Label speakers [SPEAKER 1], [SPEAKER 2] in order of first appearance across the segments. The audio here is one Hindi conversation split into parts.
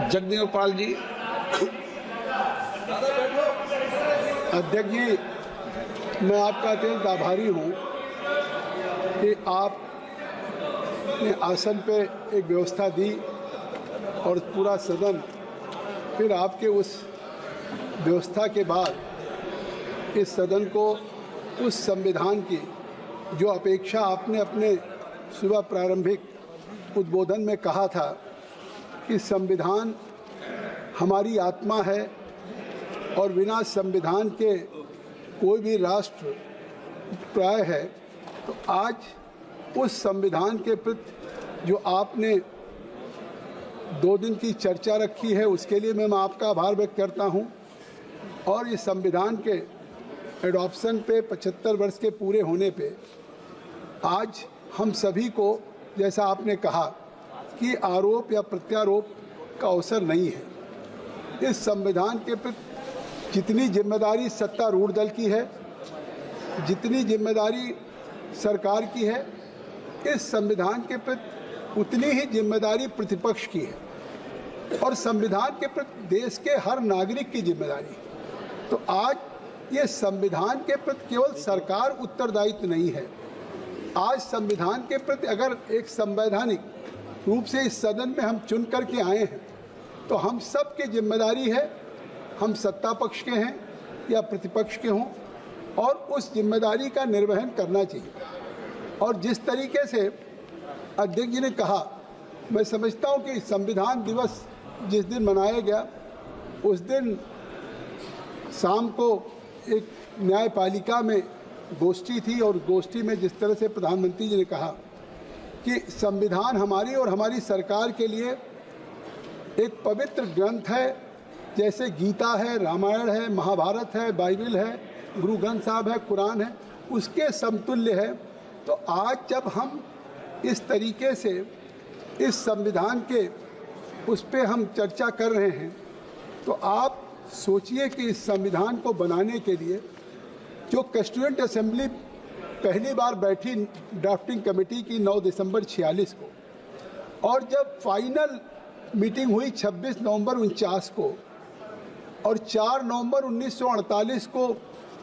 [SPEAKER 1] जगदीप पाल जी।
[SPEAKER 2] अध्यक्ष जी, मैं आपका अत्यंत आभारी हूँ कि आपने आसन पे एक व्यवस्था दी और पूरा सदन फिर आपके उस व्यवस्था के बाद इस सदन को उस संविधान की जो अपेक्षा आपने अपने सुबह प्रारंभिक उद्बोधन में कहा था कि संविधान हमारी आत्मा है और बिना संविधान के कोई भी राष्ट्र प्राय है, तो आज उस संविधान के प्रति जो आपने 2 दिन की चर्चा रखी है उसके लिए मैं आपका आभार व्यक्त करता हूं। और इस संविधान के एडॉप्शन पे 75 वर्ष के पूरे होने पे आज हम सभी को, जैसा आपने कहा कि आरोप या प्रत्यारोप का अवसर नहीं है। इस संविधान के प्रति जितनी जिम्मेदारी सत्तारूढ़ दल की है, जितनी जिम्मेदारी सरकार की है, इस संविधान के प्रति उतनी ही जिम्मेदारी प्रतिपक्ष की है और संविधान के प्रति देश के हर नागरिक की जिम्मेदारी। तो आज ये संविधान के प्रति केवल सरकार उत्तरदायित्व नहीं है, आज संविधान के प्रति अगर एक संवैधानिक रूप से इस सदन में हम चुन करके आए हैं तो हम सब की जिम्मेदारी है, हम सत्ता पक्ष के हैं या प्रतिपक्ष के हों, और उस जिम्मेदारी का निर्वहन करना चाहिए। और जिस तरीके से अध्यक्ष जी ने कहा, मैं समझता हूं कि संविधान दिवस जिस दिन मनाया गया उस दिन शाम को एक न्यायपालिका में गोष्ठी थी और गोष्ठी में जिस तरह से प्रधानमंत्री जी ने कहा कि संविधान हमारी और हमारी सरकार के लिए एक पवित्र ग्रंथ है, जैसे गीता है, रामायण है, महाभारत है, बाइबल है, गुरु ग्रंथ साहब है, कुरान है, उसके समतुल्य है। तो आज जब हम इस तरीके से इस संविधान के उस पर हम चर्चा कर रहे हैं तो आप सोचिए कि इस संविधान को बनाने के लिए जो कॉन्स्टिट्यूएंट असेंबली पहली बार बैठी ड्राफ्टिंग कमेटी की 9 दिसंबर 46 को, और जब फाइनल मीटिंग हुई 26 नवंबर 49 को और 4 नवंबर 1948 को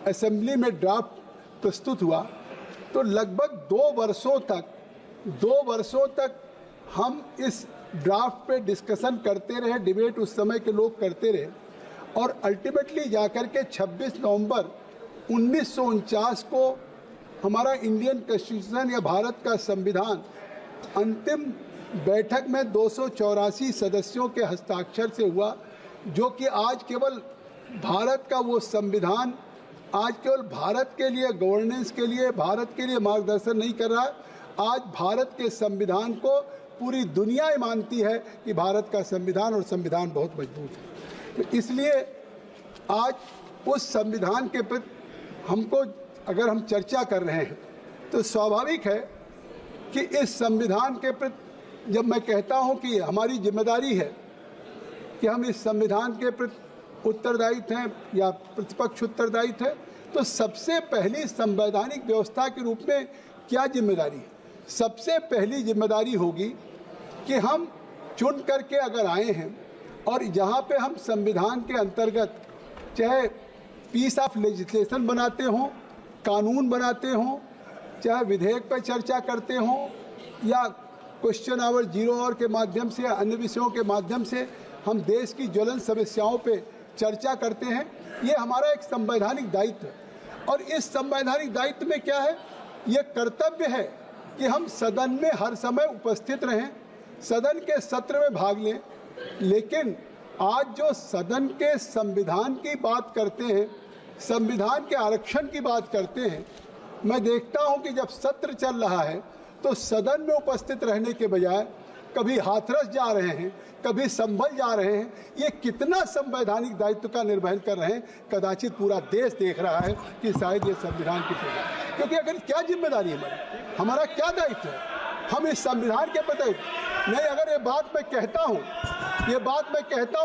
[SPEAKER 2] असेंबली में ड्राफ्ट प्रस्तुत हुआ, तो लगभग 2 वर्षों तक हम इस ड्राफ्ट पे डिस्कशन करते रहे, डिबेट उस समय के लोग करते रहे और अल्टीमेटली जाकर के 26 नवंबर 1949 को हमारा इंडियन कॉन्स्टिट्यूशन या भारत का संविधान अंतिम बैठक में 284 सदस्यों के हस्ताक्षर से हुआ, जो कि आज केवल भारत का वो संविधान आज केवल भारत के लिए गवर्नेंस के लिए, भारत के लिए मार्गदर्शन नहीं कर रहा है, आज भारत के संविधान को पूरी दुनिया मानती है कि भारत का संविधान और संविधान बहुत मजबूत है। तो इसलिए आज उस संविधान के प्रति हमको अगर हम चर्चा कर रहे हैं तो स्वाभाविक है कि इस संविधान के प्रति जब मैं कहता हूं कि हमारी जिम्मेदारी है कि हम इस संविधान के प्रति उत्तरदायित्व हैं या प्रतिपक्ष उत्तरदायित्व है, तो सबसे पहली संवैधानिक व्यवस्था के रूप में क्या जिम्मेदारी है? सबसे पहली जिम्मेदारी होगी कि हम चुन करके अगर आए हैं और जहां पे हम संविधान के अंतर्गत चाहे पीस ऑफ लेजिस्लेशन बनाते हों, कानून बनाते हों, चाहे विधेयक पर चर्चा करते हों या क्वेश्चन आवर 0 आवर के माध्यम से, अन्य विषयों के माध्यम से हम देश की ज्वलन समस्याओं पे चर्चा करते हैं, ये हमारा एक संवैधानिक दायित्व है। और इस संवैधानिक दायित्व में क्या है? ये कर्तव्य है कि हम सदन में हर समय उपस्थित रहें, सदन के सत्र में भाग लें। लेकिन आज जो सदन के संविधान की बात करते हैं, संविधान के आरक्षण की बात करते हैं, मैं देखता हूं कि जब सत्र चल रहा है तो सदन में उपस्थित रहने के बजाय कभी हाथरस जा रहे हैं, कभी संभल जा रहे हैं। ये कितना संवैधानिक दायित्व का निर्वहन कर रहे हैं, कदाचित पूरा देश देख रहा है कि शायद ये संविधान की पूजा। क्योंकि अगर क्या जिम्मेदारी है हमारा क्या दायित्व है? हम इस संविधान के प्रति नहीं, अगर ये बात मैं कहता हूँ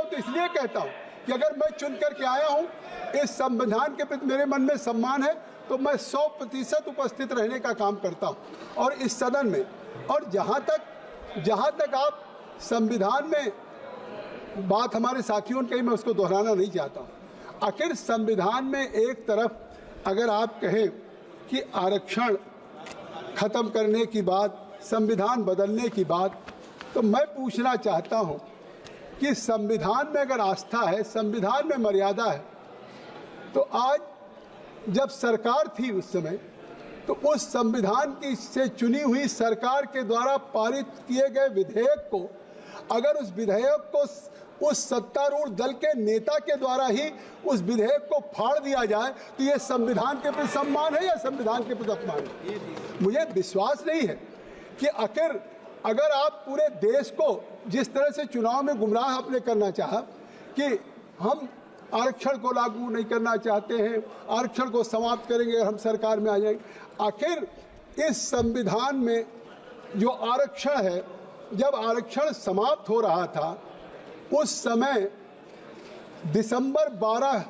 [SPEAKER 2] तो इसलिए कहता हूँ कि अगर मैं चुन करके आया हूँ, इस संविधान के प्रति मेरे मन में सम्मान है, तो मैं 100% उपस्थित रहने का काम करता हूँ और इस सदन में। और जहाँ तक आप संविधान में बात हमारे साथियों ने कही, मैं उसको दोहराना नहीं चाहता हूँ। आखिर संविधान में एक तरफ अगर आप कहें कि आरक्षण खत्म करने की बात, संविधान बदलने की बात, तो मैं पूछना चाहता हूं कि संविधान में अगर आस्था है, संविधान में मर्यादा है, तो आज जब सरकार थी उस समय, तो उस संविधान की से चुनी हुई सरकार के द्वारा पारित किए गए विधेयक को, अगर उस विधेयक को उस सत्तारूढ़ दल के नेता के द्वारा ही उस विधेयक को फाड़ दिया जाए, तो ये संविधान के प्रति सम्मान है या संविधान के प्रति अपमान है? मुझे विश्वास नहीं है कि आखिर अगर आप पूरे देश को जिस तरह से चुनाव में गुमराह आपने करना चाहा कि हम आरक्षण को लागू नहीं करना चाहते हैं, आरक्षण को समाप्त करेंगे और हम सरकार में आ जाएंगे, आखिर इस संविधान में जो आरक्षण है, जब आरक्षण समाप्त हो रहा था उस समय दिसंबर 12,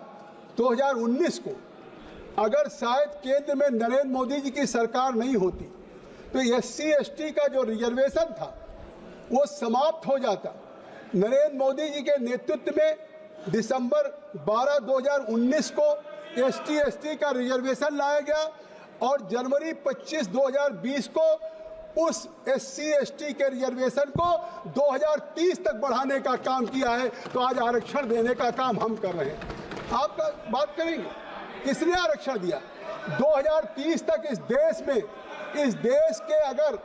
[SPEAKER 2] 2019 को अगर शायद केंद्र में नरेंद्र मोदी जी की सरकार नहीं होती तो SC/ST का जो रिजर्वेशन था वो समाप्त हो जाता। नरेंद्र मोदी जी के नेतृत्व में दिसंबर 12, 2019 को ST/ST का रिजर्वेशन लाया गया और जनवरी 25, 2020 को उस SC/ST के रिजर्वेशन को 2030 तक बढ़ाने का काम किया है। तो आज आरक्षण देने का काम हम कर रहे हैं। आप बात करेंगे किसने आरक्षण दिया? 2030 तक इस देश के अगर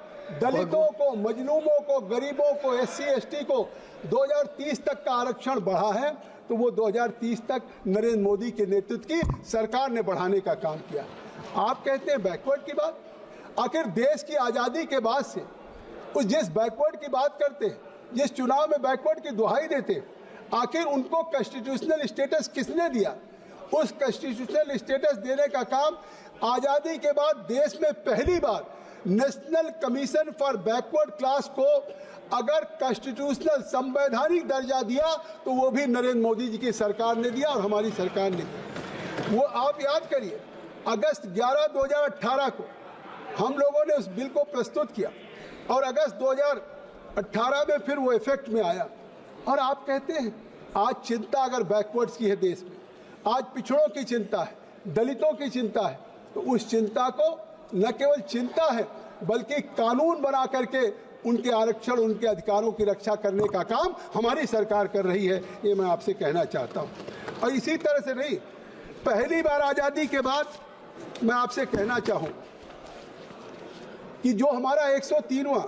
[SPEAKER 2] दलितों को, मजलूमों को, गरीबों को, SC/ST को 2030 तक का आरक्षण बढ़ा है, तो वो 2030 तक नरेंद्र मोदी के नेतृत्व की सरकार ने बढ़ाने का काम किया। आप कहते हैं बैकवर्ड की बात। आखिर देश की आज़ादी के बाद से उस जिस बैकवर्ड की बात करते हैं, जिस चुनाव में बैकवर्ड की दुहाई देते हैं, आखिर उनको कॉन्स्टिट्यूशनल स्टेटस किसने दिया? उस कॉन्स्टिट्यूशनल स्टेटस देने का काम आज़ादी के बाद देश में पहली बार national commission for backward class को अगर कॉन्स्टिट्यूशनल संवैधानिक दर्जा दिया तो वो भी नरेंद्र मोदी जी की सरकार ने दिया और हमारी सरकार ने दिया। वो आप याद करिए, अगस्त 11, 2018 को हम लोगों ने उस बिल को प्रस्तुत किया और अगस्त 2018 में फिर वो इफेक्ट में आया। और आप कहते हैं आज चिंता अगर बैकवर्ड्स की है देश में, आज पिछड़ों की चिंता है, दलितों की चिंता है, तो उस चिंता को न केवल चिंता है बल्कि कानून बना करके उनके आरक्षण, उनके अधिकारों की रक्षा करने का काम हमारी सरकार कर रही है। ये मैं आपसे कहना चाहता हूँ। और इसी तरह से नहीं, पहली बार आज़ादी के बाद मैं आपसे कहना चाहूँ कि जो हमारा 103वां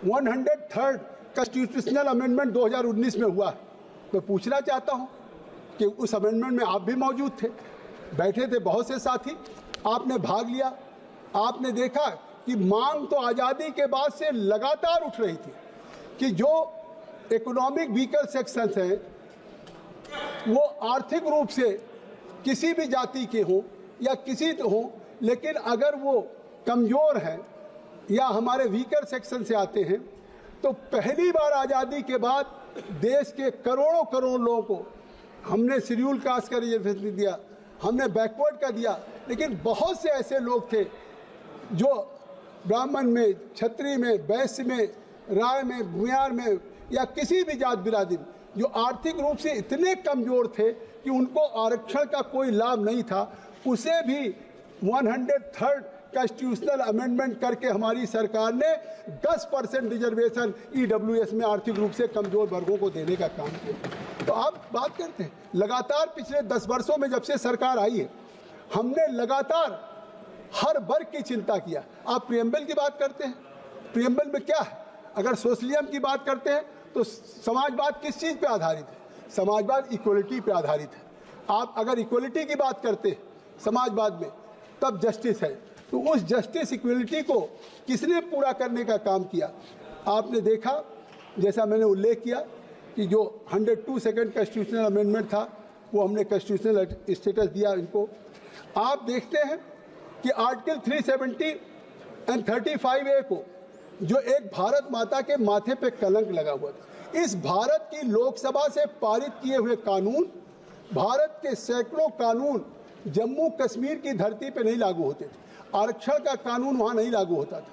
[SPEAKER 2] 103rd कॉन्स्टिट्यूशनल अमेंडमेंट 2019 में हुआ, मैं पूछना चाहता हूँ कि उस अमेंडमेंट में आप भी मौजूद थे, बैठे थे बहुत से साथी, आपने भाग लिया। आपने देखा कि मांग तो आज़ादी के बाद से लगातार उठ रही थी कि जो इकोनॉमिक वीकर सेक्शंस हैं वो आर्थिक रूप से किसी भी जाति के हों या किसी हों, लेकिन अगर वो कमज़ोर हैं या हमारे वीकर सेक्शन से आते हैं, तो पहली बार आज़ादी के बाद देश के करोड़ों करोड़ लोगों को हमने शेड्यूल कास्ट का रिजर्वेशन दिया, हमने बैकवर्ड का दिया। लेकिन बहुत से ऐसे लोग थे जो ब्राह्मण में, क्षत्रिय में, वैश्य में, राय में, भूमियार में या किसी भी जात बिरादरी में जो आर्थिक रूप से इतने कमज़ोर थे कि उनको आरक्षण का कोई लाभ नहीं था, उसे भी 103rd कॉन्स्टिट्यूशनल अमेंडमेंट करके हमारी सरकार ने 10% रिजर्वेशन EWS में आर्थिक रूप से कमज़ोर वर्गों को देने का काम किया। तो आप बात करते हैं लगातार पिछले 10 वर्षों में जब से सरकार आई है, हमने लगातार हर वर्ग की चिंता किया। आप प्रियम्बल की बात करते हैं, प्रियम्बल में क्या है? अगर सोशलिज्म की बात करते हैं तो समाजवाद किस चीज़ पे आधारित है? समाजवाद इक्वलिटी पे आधारित है। आप अगर इक्वलिटी की बात करते हैं समाजवाद में, तब जस्टिस है। तो उस जस्टिस इक्वलिटी को किसने पूरा करने का काम किया? आपने देखा, जैसा मैंने उल्लेख किया कि जो 102 कॉन्स्टिट्यूशनल अमेंडमेंट था वो हमने कॉन्स्टिट्यूशनल स्टेटस दिया इनको। आप देखते हैं कि आर्टिकल 370 एंड 35A को, जो एक भारत माता के माथे पे कलंक लगा हुआ था, इस भारत की लोकसभा से पारित किए हुए कानून, भारत के सैकड़ों कानून जम्मू कश्मीर की धरती पे नहीं लागू होते थे। आरक्षण का कानून वहाँ नहीं लागू होता था,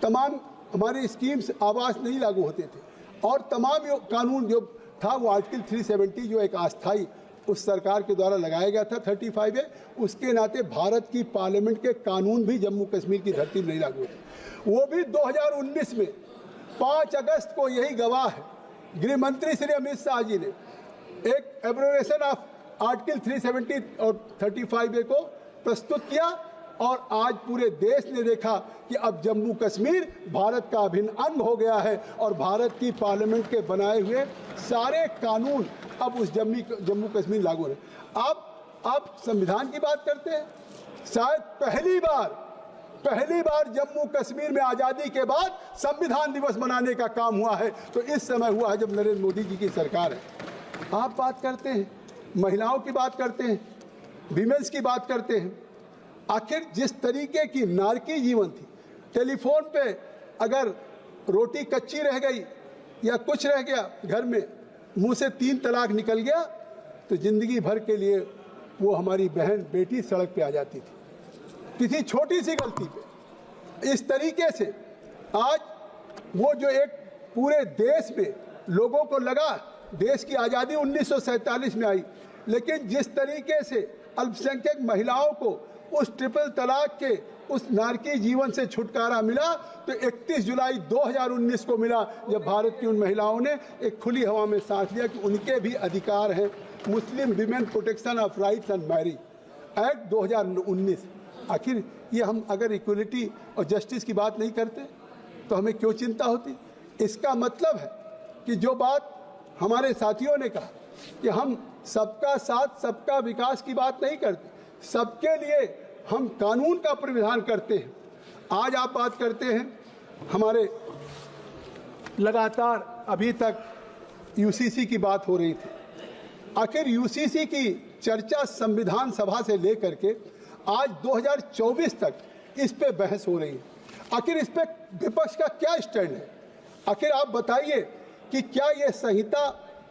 [SPEAKER 2] तमाम हमारी स्कीम्स आवास नहीं लागू होते थे, और तमाम कानून जो था वो आर्टिकल 370 जो एक अस्थाई उस सरकार के द्वारा लगाया गया था 35A, उसके नाते भारत की पार्लियामेंट के कानून भी जम्मू कश्मीर की धरती में नहीं लागू हुए। वो भी 2019 में 5 अगस्त को, यही गवाह है, गृह मंत्री श्री अमित शाह जी ने एक एब्रोगेशन ऑफ आर्टिकल 370 और 35A को प्रस्तुत किया और आज पूरे देश ने देखा कि अब जम्मू कश्मीर भारत का अभिन्न अंग हो गया है और भारत की पार्लियामेंट के बनाए हुए सारे कानून अब उस जम्मू कश्मीर लागू है। अब संविधान की बात करते हैं। शायद पहली बार जम्मू कश्मीर में आज़ादी के बाद संविधान दिवस मनाने का काम हुआ है, तो इस समय हुआ है जब नरेंद्र मोदी जी की सरकार है। आप बात करते हैं, महिलाओं की बात करते हैं, विमेंस की बात करते हैं। आखिर जिस तरीके की नारकी जीवन थी, टेलीफोन पे अगर रोटी कच्ची रह गई या कुछ रह गया घर में, मुंह से 3 तलाक निकल गया, तो जिंदगी भर के लिए वो हमारी बहन बेटी सड़क पे आ जाती थी किसी छोटी सी गलती पे। इस तरीके से आज वो जो एक पूरे देश में लोगों को लगा, देश की आज़ादी 1947 में आई, लेकिन जिस तरीके से अल्पसंख्यक महिलाओं को उस ट्रिपल तलाक के उस नारकी जीवन से छुटकारा मिला, तो 31 जुलाई 2019 को मिला, जब भारत की उन महिलाओं ने एक खुली हवा में सांस लिया कि उनके भी अधिकार हैं। Muslim women protection of rights and marriage act 2019। आखिर ये हम अगर इक्वलिटी और जस्टिस की बात नहीं करते तो हमें क्यों चिंता होती? इसका मतलब है कि जो बात हमारे साथियों ने कहा कि हम सबका साथ सबका विकास की बात नहीं करते, सबके लिए हम कानून का प्रावधान करते हैं। आज आप बात करते हैं, हमारे लगातार अभी तक यूसीसी की बात हो रही थी। आखिर यूसीसी की चर्चा संविधान सभा से लेकर के आज 2024 तक इस पे बहस हो रही है। आखिर इस पे विपक्ष का क्या स्टैंड है? आखिर आप बताइए कि क्या ये संहिता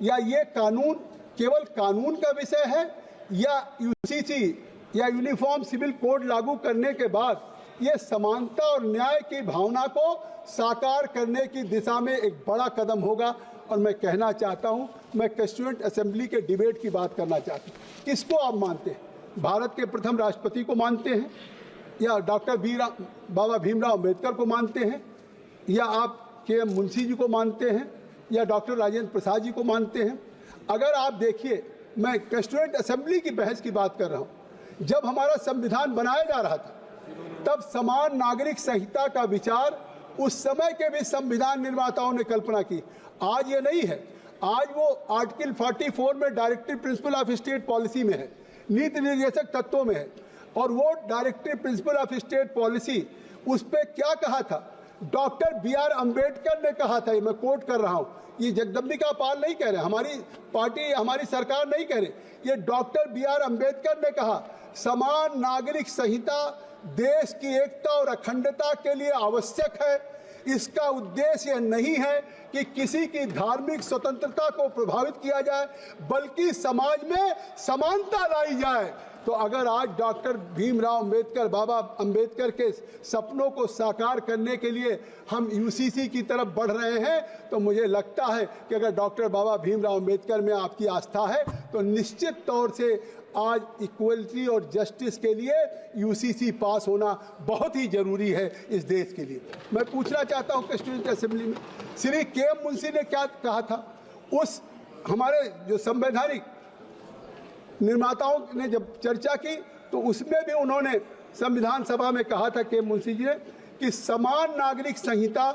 [SPEAKER 2] या ये कानून केवल कानून का विषय है, या यूसीसी या यूनिफॉर्म सिविल कोड लागू करने के बाद ये समानता और न्याय की भावना को साकार करने की दिशा में एक बड़ा कदम होगा। और मैं कहना चाहता हूं, मैं कॉन्स्टिट्यूएंट असेंबली के डिबेट की बात करना चाहता हूं। किसको आप मानते हैं? भारत के प्रथम राष्ट्रपति को मानते हैं, या डॉक्टर बाबा भीमराव अम्बेडकर को मानते हैं, या आप के मुंशी जी को मानते हैं, या डॉक्टर राजेंद्र प्रसाद जी को मानते हैं? अगर आप देखिए, मैं कॉन्स्टिट्यूएंट असेंबली की बहस की बात कर रहा हूं। जब हमारा संविधान बनाया जा रहा था, तब समान नागरिक संहिता का विचार उस समय के भी संविधान निर्माताओं ने कल्पना की। आज ये नहीं है। आज वो आर्टिकल 44 में directive principle of state policy में है, नीति निर्देशक तत्वों में है। और वो directive principle of state policy, उस पर क्या कहा था? डॉक्टर BR अम्बेडकर ने कहा था, मैं कोट कर रहा हूं, ये जगदम्बिका पाल नहीं कह रहे, हमारी पार्टी हमारी सरकार नहीं कह रही, ये डॉक्टर BR अम्बेडकर ने कहा, समान नागरिक संहिता देश की एकता और अखंडता के लिए आवश्यक है। इसका उद्देश्य नहीं है कि किसी की धार्मिक स्वतंत्रता को प्रभावित किया जाए, बल्कि समाज में समानता लाई जाए। तो अगर आज डॉक्टर भीमराव अम्बेडकर, बाबा अम्बेडकर के सपनों को साकार करने के लिए हम यूसीसी की तरफ बढ़ रहे हैं, तो मुझे लगता है कि अगर डॉक्टर बाबा भीमराव अम्बेडकर में आपकी आस्था है, तो निश्चित तौर से आज इक्वलिटी और जस्टिस के लिए यूसीसी पास होना बहुत ही जरूरी है इस देश के लिए। मैं पूछना चाहता हूं कॉन्स्टिट्यूएंट असेंबली में श्री KM मुंशी ने क्या कहा था? उस हमारे जो संवैधानिक निर्माताओं ने जब चर्चा की, तो उसमें भी उन्होंने संविधान सभा में कहा था KM मुंशी जी ने कि समान नागरिक संहिता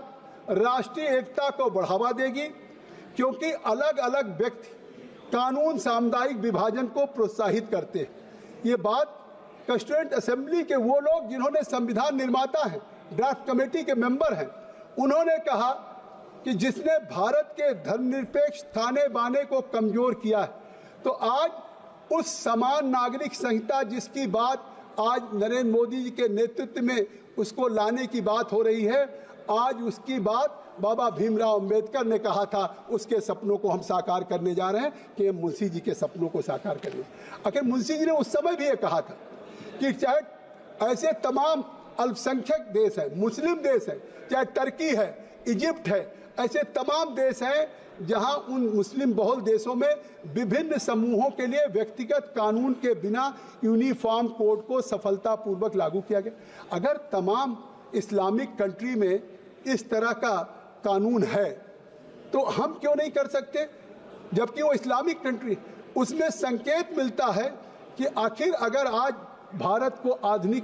[SPEAKER 2] राष्ट्रीय एकता को बढ़ावा देगी, क्योंकि अलग अलग व्यक्ति कानून सामुदायिक विभाजन को प्रोत्साहित करते हैं। ये बात कॉन्स्टिट्यूएंट असेंबली के वो लोग जिन्होंने संविधान निर्माता हैं, ड्राफ्ट कमेटी के मेंबर हैं, उन्होंने कहा कि जिसने भारत के धर्मनिरपेक्ष ताने बाने को कमजोर किया है, तो आज उस समान नागरिक संहिता जिसकी बात आज नरेंद्र मोदी जी के नेतृत्व में उसको लाने की बात हो रही है, आज उसकी बात बाबा भीमराव अम्बेडकर ने कहा था, उसके सपनों को हम साकार करने जा रहे हैं कि मुंशी जी के सपनों को साकार करने। आखिर मुंशी जी ने उस समय भी ये कहा था कि चाहे ऐसे तमाम अल्पसंख्यक देश हैं, मुस्लिम देश हैं, चाहे टर्की है, इजिप्ट है, ऐसे तमाम देश हैं जहां उन मुस्लिम बहुल देशों में विभिन्न समूहों के लिए व्यक्तिगत कानून के बिना यूनिफॉर्म कोड को सफलतापूर्वक लागू किया गया। अगर तमाम इस्लामिक कंट्री में इस तरह का कानून है तो हम क्यों नहीं कर सकते, जबकि वो इस्लामिक कंट्री। उसमें संकेत मिलता है कि आखिर अगर आज भारत को आधुनिक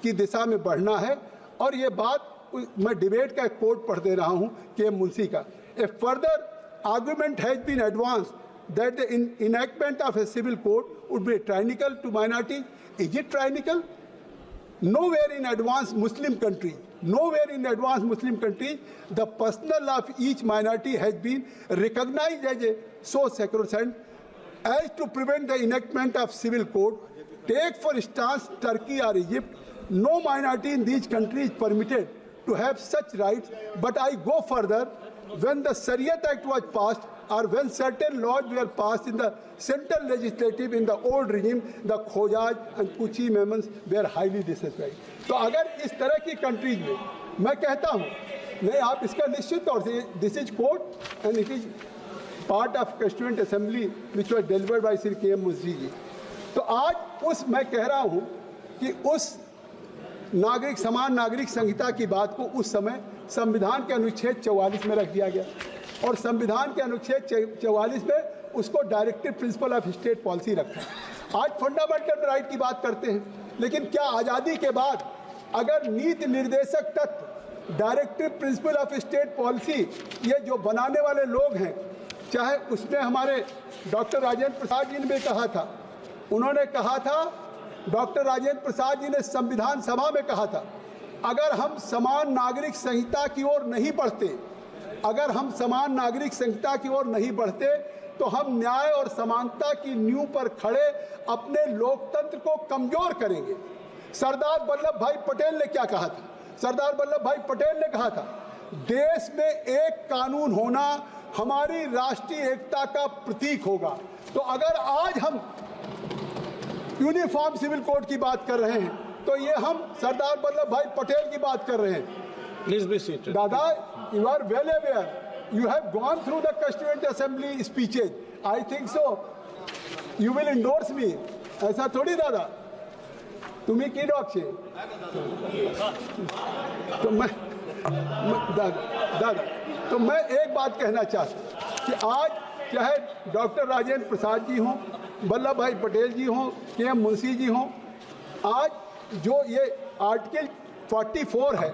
[SPEAKER 2] की दिशा में बढ़ना है, और ये बात मैं डिबेट का एक कोट पढ़ दे रहा हूँ के मुंशी का, ए further argument has been advanced that the enactment of a civil code would be tyrannical to minority. Is it tyrannical? Nowhere in advanced Muslim country, the personal of each minority has been recognized as a so sacrosanct as to prevent the enactment of civil code. Take for instance Turkey or Egypt. No minority in these countries is permitted to have such rights. But I go further. When the Shariat Act was passed, or when certain laws were passed in the central legislative in the old regime, the Khojaj and Kuchi amendments were highly dissatisfied. तो अगर इस तरह की कंट्रीज में मैं कहता हूँ नहीं, आप इसका निश्चित तौर से, this is court and it is part of constituent assembly which was delivered by Shri के एम मुंशी जी। तो आज उस मैं कह रहा हूँ कि उस समान नागरिक संहिता की बात को उस समय संविधान के अनुच्छेद 44 में रख दिया गया, और संविधान के अनुच्छेद 44 में उसको directive principle of state policy रखा। आज फंडामेंटल राइट की बात करते हैं, लेकिन क्या आज़ादी के बाद अगर नीति निर्देशक तत्व directive principle of state policy ये जो बनाने वाले लोग हैं, चाहे उसमें हमारे डॉक्टर राजेंद्र प्रसाद जी ने भी कहा था, उन्होंने कहा था, डॉक्टर राजेंद्र प्रसाद जी ने संविधान सभा में कहा था, अगर हम समान नागरिक संहिता की ओर नहीं बढ़ते, अगर हम समान नागरिक संहिता की ओर नहीं बढ़ते तो हम न्याय और समानता की नींव पर खड़े अपने लोकतंत्र को कमजोर करेंगे। सरदार वल्लभ भाई पटेल ने क्या कहा था? सरदार वल्लभ भाई पटेल ने कहा था, देश में एक कानून होना हमारी राष्ट्रीय एकता का प्रतीक होगा। तो अगर आज हम यूनिफॉर्म सिविल कोड की बात कर रहे हैं तो ये हम सरदार वल्लभ भाई पटेल की बात कर रहे हैं।
[SPEAKER 1] Please be seated.
[SPEAKER 2] दादा, you are well aware, you have gone through the constituent assembly speeches, I think so you will endorse me. ऐसा थोड़ी दादा, तुम्हें की डॉक छे तो मैं दादा तो मैं एक बात कहना चाहता कि आज चाहे डॉक्टर राजेंद्र प्रसाद जी हों, वल्लभ भाई पटेल जी हों, के एम मुंशी जी हों, आज जो ये आर्टिकल 44 है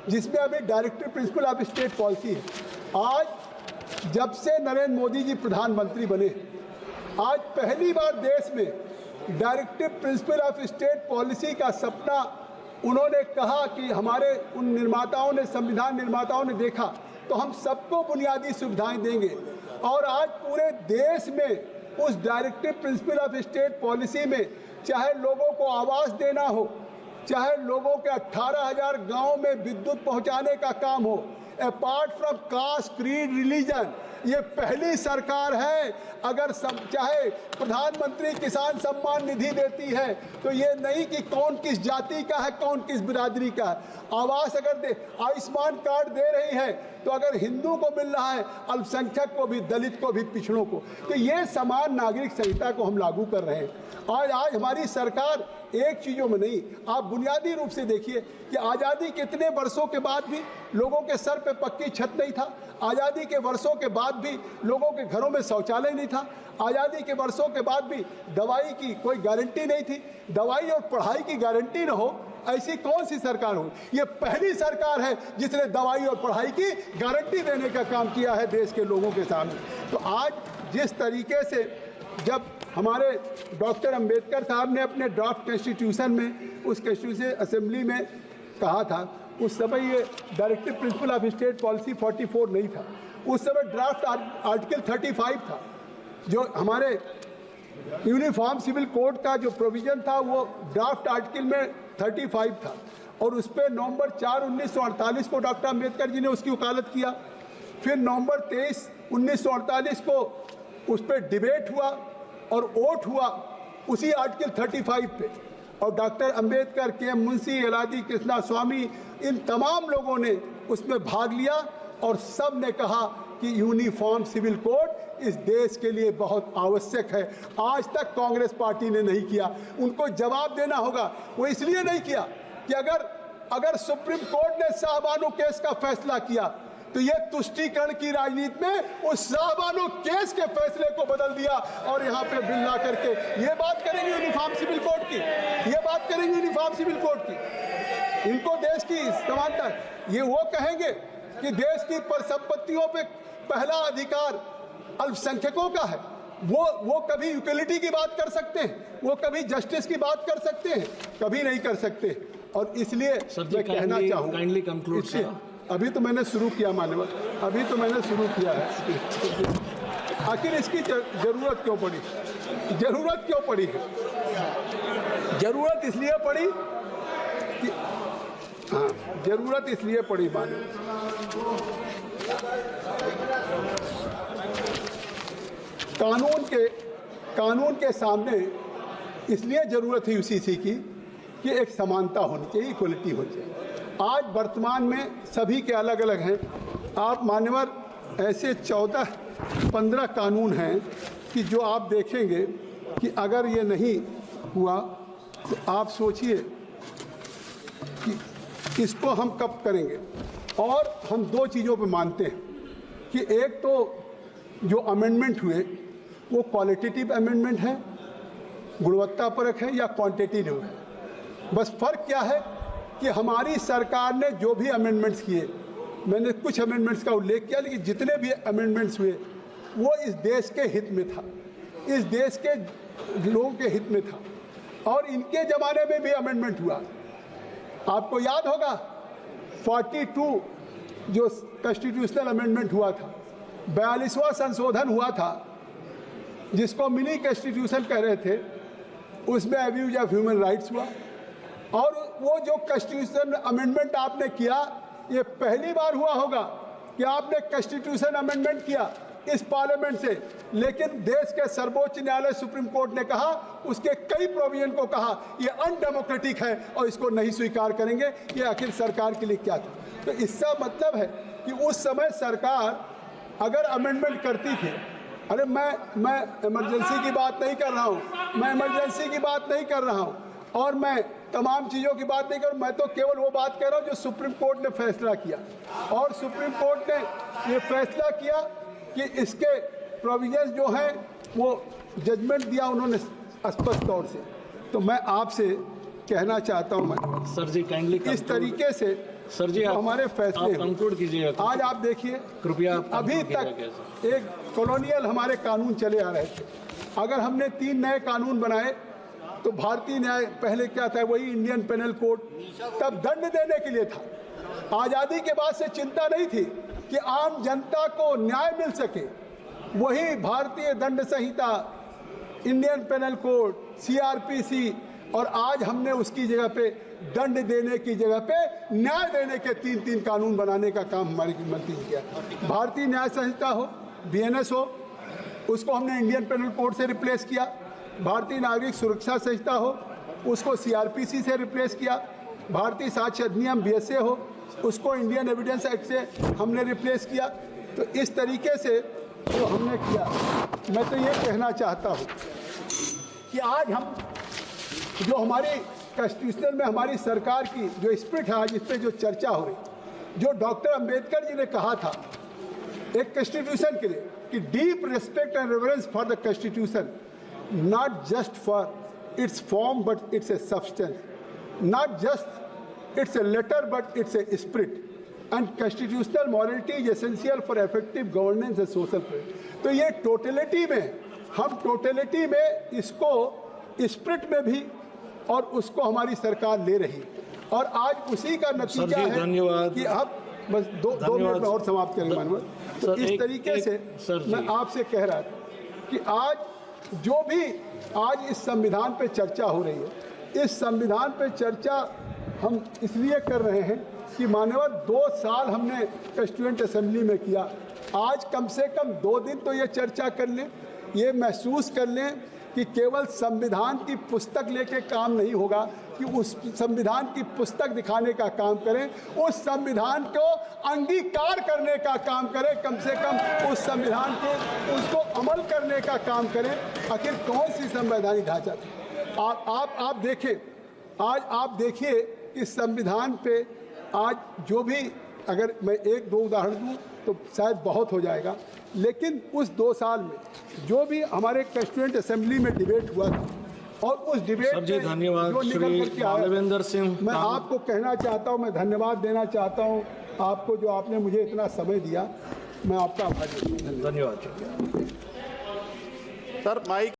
[SPEAKER 2] जिसमें अभी directive principle of state policy है, आज जब से नरेंद्र मोदी जी प्रधानमंत्री बने, आज पहली बार देश में directive principle of state policy का सपना उन्होंने कहा कि हमारे उन निर्माताओं ने, संविधान निर्माताओं ने देखा तो हम सबको बुनियादी सुविधाएं देंगे। और आज पूरे देश में उस directive principle of state policy में चाहे लोगों को आवास देना हो, चाहे लोगों के 18,000 गाँव में विद्युत पहुंचाने का काम हो, apart from cast, creed, religion, ये पहली सरकार है। अगर चाहे प्रधानमंत्री किसान सम्मान निधि देती है तो ये नहीं कि कौन किस जाति का है, कौन किस बिरादरी का है। आवास अगर दे, आयुष्मान कार्ड दे रही है तो अगर हिंदू को मिल रहा है, अल्पसंख्यक को भी, दलित को भी, पिछड़ों को, तो ये समान नागरिक संहिता को हम लागू कर रहे हैं। और आज हमारी सरकार एक चीज़ों में नहीं, आप बुनियादी रूप से देखिए कि आज़ादी के इतने वर्षों के बाद भी लोगों के सर पे पक्की छत नहीं था, आज़ादी के वर्षों के बाद भी लोगों के घरों में शौचालय नहीं था, आज़ादी के वर्षों के बाद भी दवाई की कोई गारंटी नहीं थी। दवाई और पढ़ाई की गारंटी न हो, ऐसी कौन सी सरकार हो? ये पहली सरकार है जिसने दवाई और पढ़ाई की गारंटी देने का काम किया है देश के लोगों के सामने। तो आज जिस तरीके से जब हमारे डॉक्टर अंबेडकर साहब ने अपने ड्राफ्ट कॉन्स्टिट्यूशन में, उस कॉन्स्टिट्यूशन असेंबली में कहा था, उस समय ये directive principle of state policy 44 नहीं था, उस समय ड्राफ्ट आर्टिकल 35 था। जो हमारे यूनिफॉर्म सिविल कोड का जो प्रोविजन था वो ड्राफ्ट आर्टिकल में 35 था, और उस पर नवंबर 4, 1948 को डॉक्टर अंबेडकर जी ने उसकी वकालत किया। फिर नवंबर 23, 1948 को उस पर डिबेट हुआ और वोट हुआ उसी आर्टिकल 35 पे, और डॉक्टर अंबेडकर, के एम मुंशी, यलादी कृष्णा स्वामी, इन तमाम लोगों ने उसमें भाग लिया और सब ने कहा कि यूनिफॉर्म सिविल कोड इस देश के लिए बहुत आवश्यक है। आज तक कांग्रेस पार्टी ने नहीं किया, उनको जवाब देना होगा। वो इसलिए नहीं किया कि अगर सुप्रीम कोर्ट ने शाहबानो केस का फैसला किया तो ये तुष्टीकरण की राजनीति में उस शाहबानो केस के फैसले को बदल दिया और यहाँ पे बिल ला करके ये बात करेंगे यूनिफॉर्म सिविल कोड की, ये बात करेंगे यूनिफॉर्म सिविल कोड की। इनको देश की समानता, ये वो कहेंगे कि देश की परिसंपत्तियों पे पहला अधिकार अल्पसंख्यकों का है। वो कभी इक्वलिटी की बात कर सकते हैं, वो कभी जस्टिस की बात कर सकते हैं, कभी नहीं कर सकते। और इसलिए मैं कहना चाहूँगा, अभी तो मैंने शुरू किया मान्यवर, अभी तो मैंने शुरू किया है। आखिर इसकी जरूरत क्यों पड़ी? जरूरत क्यों पड़ी है? जरूरत इसलिए पड़ी कि हाँ, जरूरत इसलिए पड़ी मान्यवर, कानून के सामने इसलिए जरूरत है यूसीसी की कि एक समानता होनी चाहिए, इक्वलिटी होनी चाहिए। आज वर्तमान में सभी के अलग अलग हैं। आप मान्यवर ऐसे 14-15 कानून हैं कि जो आप देखेंगे कि अगर ये नहीं हुआ तो आप सोचिए कि इसको हम कब करेंगे। और हम दो चीज़ों पे मानते हैं कि एक तो जो अमेंडमेंट हुए वो क्वालिटेटिव अमेंडमेंट है, गुणवत्तापरक है, या क्वांटिटेटिव है। बस फ़र्क क्या है कि हमारी सरकार ने जो भी अमेंडमेंट्स किए, मैंने कुछ अमेंडमेंट्स का उल्लेख किया, लेकिन जितने भी अमेंडमेंट्स हुए वो इस देश के हित में था, इस देश के लोगों के हित में था। और इनके ज़माने में भी अमेंडमेंट हुआ। आपको याद होगा 42 जो कॉन्स्टिट्यूशनल अमेंडमेंट हुआ था, 42वां संशोधन हुआ था जिसको मिनी कॉन्स्टिट्यूशन कह रहे थे, उसमें अब्यूज ऑफ ह्यूमन राइट्स हुआ। और वो जो कॉन्स्टिट्यूशन अमेंडमेंट आपने किया, ये पहली बार हुआ होगा कि आपने कॉन्स्टिट्यूशन अमेंडमेंट किया इस पार्लियामेंट से, लेकिन देश के सर्वोच्च न्यायालय सुप्रीम कोर्ट ने कहा, उसके कई प्रोविजन को कहा ये अनडेमोक्रेटिक है और इसको नहीं स्वीकार करेंगे। ये आखिर सरकार के लिए क्या था? तो इसका मतलब है कि उस समय सरकार अगर अमेंडमेंट करती थी, अरे मैं इमरजेंसी की बात नहीं कर रहा हूँ, मैं इमरजेंसी की बात नहीं कर रहा हूँ और मैं तमाम चीज़ों की बात नहीं कर, मैं तो केवल वो बात कह रहा हूँ जो सुप्रीम कोर्ट ने फैसला किया। और सुप्रीम कोर्ट ने ये फैसला किया कि इसके प्रोविजंस जो हैं वो जजमेंट दिया उन्होंने स्पष्ट तौर से। तो मैं आपसे कहना चाहता हूँ
[SPEAKER 1] सर जी, काइंडली
[SPEAKER 2] इस तरीके से
[SPEAKER 1] सर जी
[SPEAKER 2] हमारे फैसले
[SPEAKER 1] कंक्लूड कीजिए।
[SPEAKER 2] आज आप देखिए,
[SPEAKER 1] कृपया
[SPEAKER 2] अभी तक एक कॉलोनियल हमारे कानून चले आ रहे थे। अगर हमने 3 नए कानून बनाए तो भारतीय न्याय पहले क्या था, वही इंडियन पेनल कोड, तब दंड देने के लिए था। आज़ादी के बाद से चिंता नहीं थी कि आम जनता को न्याय मिल सके। वही भारतीय दंड संहिता, इंडियन पेनल कोड, CRPC, और आज हमने उसकी जगह पे दंड देने की जगह पे न्याय देने के 3 कानून बनाने का काम हमारी मंत्री ने किया। भारतीय न्याय संहिता हो, BNS हो, उसको हमने इंडियन पेनल कोड से रिप्लेस किया। भारतीय नागरिक सुरक्षा संहिता हो, उसको CRPC से रिप्लेस किया। भारतीय साक्ष्य अधिनियम BSA हो, उसको इंडियन एविडेंस एक्ट से हमने रिप्लेस किया। तो इस तरीके से जो हमने किया, मैं तो ये कहना चाहता हूँ कि आज हम जो हमारी कॉन्स्टिट्यूशनल में हमारी सरकार की जो स्पिरिट है, आज इस पर जो चर्चा हो रही, जो डॉक्टर अंबेडकर जी ने कहा था एक कॉन्स्टिट्यूशन के लिए कि deep respect and reverence for the constitution, not just for its form but it's a substance, not just it's a letter but it's a spirit, and constitutional morality is essential for effective governance and social progress। तो ये टोटलिटी में, हम टोटलिटी में इसको स्पिरिट में भी और उसको हमारी सरकार ले रही, और आज उसी का नतीजा है कि अब बस दो मिनट में और समाप्त करेंगे मानव। तो इस तरीके से मैं आपसे कह रहा था कि आज जो भी आज इस संविधान पे चर्चा हो रही है, इस संविधान पे चर्चा हम इसलिए कर रहे हैं कि मान्यवर 2 साल हमने कॉन्स्टिट्यूएंट असेंबली में किया। आज कम से कम 2 दिन तो ये चर्चा कर लें, ये महसूस कर लें कि केवल संविधान की पुस्तक लेके काम नहीं होगा, कि उस संविधान की पुस्तक दिखाने का काम करें, उस संविधान को अंगीकार करने का काम करें, कम से कम उस संविधान के उसको अमल करने का काम करें। आखिर कौन सी संवैधानिक ढांचा आप देखें, आज आप देखिए इस संविधान पे आज जो भी, अगर मैं एक दो उदाहरण दूं तो शायद बहुत हो जाएगा, लेकिन उस 2 साल में जो भी हमारे कंस्टिट्यूएंट असेंबली में डिबेट हुआ था और उस डिबेट में
[SPEAKER 1] धन्यवाद
[SPEAKER 2] जो निकल करके आया,
[SPEAKER 1] मालवेंद्र सिंह,
[SPEAKER 2] मैं आपको कहना चाहता हूं, मैं धन्यवाद देना चाहता हूं आपको, जो आपने मुझे इतना समय दिया, मैं आपका आभारी हूं।
[SPEAKER 1] धन्यवाद।
[SPEAKER 3] Sir mic